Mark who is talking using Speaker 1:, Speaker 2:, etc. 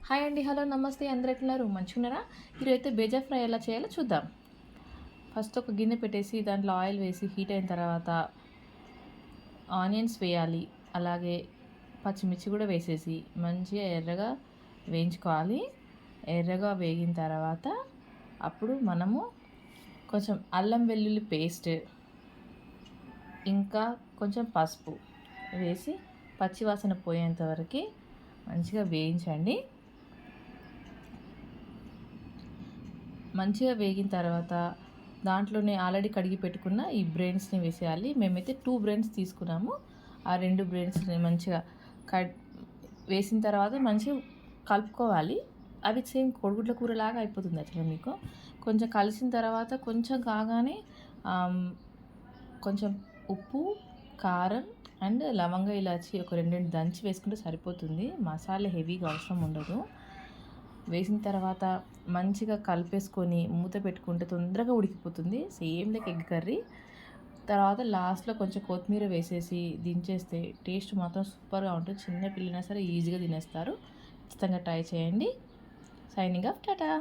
Speaker 1: Hi అండి, hello, నమస్తే. అందరు ఎట్లున్నారు? మంచిగున్నారా? ఈరోజైతే బేజా ఫ్రై ఎలా చేయాలో చూద్దాం. ఫస్ట్ ఒక గిన్నె పెట్టేసి దాంట్లో ఆయిల్ వేసి హీట్ అయిన తర్వాత ఆనియన్స్ వేయాలి. అలాగే పచ్చిమిర్చి కూడా వేసేసి మంచిగా ఎర్రగా వేయించుకోవాలి. ఎర్రగా వేగిన తర్వాత అప్పుడు మనము కొంచెం అల్లం వెల్లుల్లి పేస్ట్, ఇంకా కొంచెం పసుపు వేసి పచ్చివాసన పోయేంత వరకు మంచిగా వేయించండి. మంచిగా వేగిన తర్వాత దాంట్లోనే ఆల్రెడీ కడిగి పెట్టుకున్న ఈ బ్రెయిన్స్ని వేసేయాలి. మేమైతే 2 బ్రెయిన్స్ తీసుకున్నాము. ఆ 2 బ్రెయిన్స్ని మంచిగా కట్ వేసిన తర్వాత మంచిగా కలుపుకోవాలి. అవి సేమ్ కోడిగుడ్ల కూరలాగా అయిపోతుంది యాక్చువల్గా మీకు. కొంచెం కలిసిన తర్వాత కొంచెం కాగానే కొంచెం ఉప్పు, కారం అండ్ లవంగ ఇలాచి ఒక 2 దంచి వేసుకుంటే సరిపోతుంది. మసాలా హెవీగా అవసరం ఉండదు. వేసిన తర్వాత మంచిగా కలిపేసుకొని మూత పెట్టుకుంటే తొందరగా ఉడికిపోతుంది, సేమ్ లైక్ ఎగ్ కర్రీ. తర్వాత లాస్ట్లో కొంచెం కొత్తిమీర వేసేసి దించేస్తే టేస్ట్ మాత్రం సూపర్గా ఉంటుంది. చిన్న పిల్లలైనా సరే ఈజీగా తినేస్తారు. ఖచ్చితంగా ట్రై చేయండి. Signing off, Tata.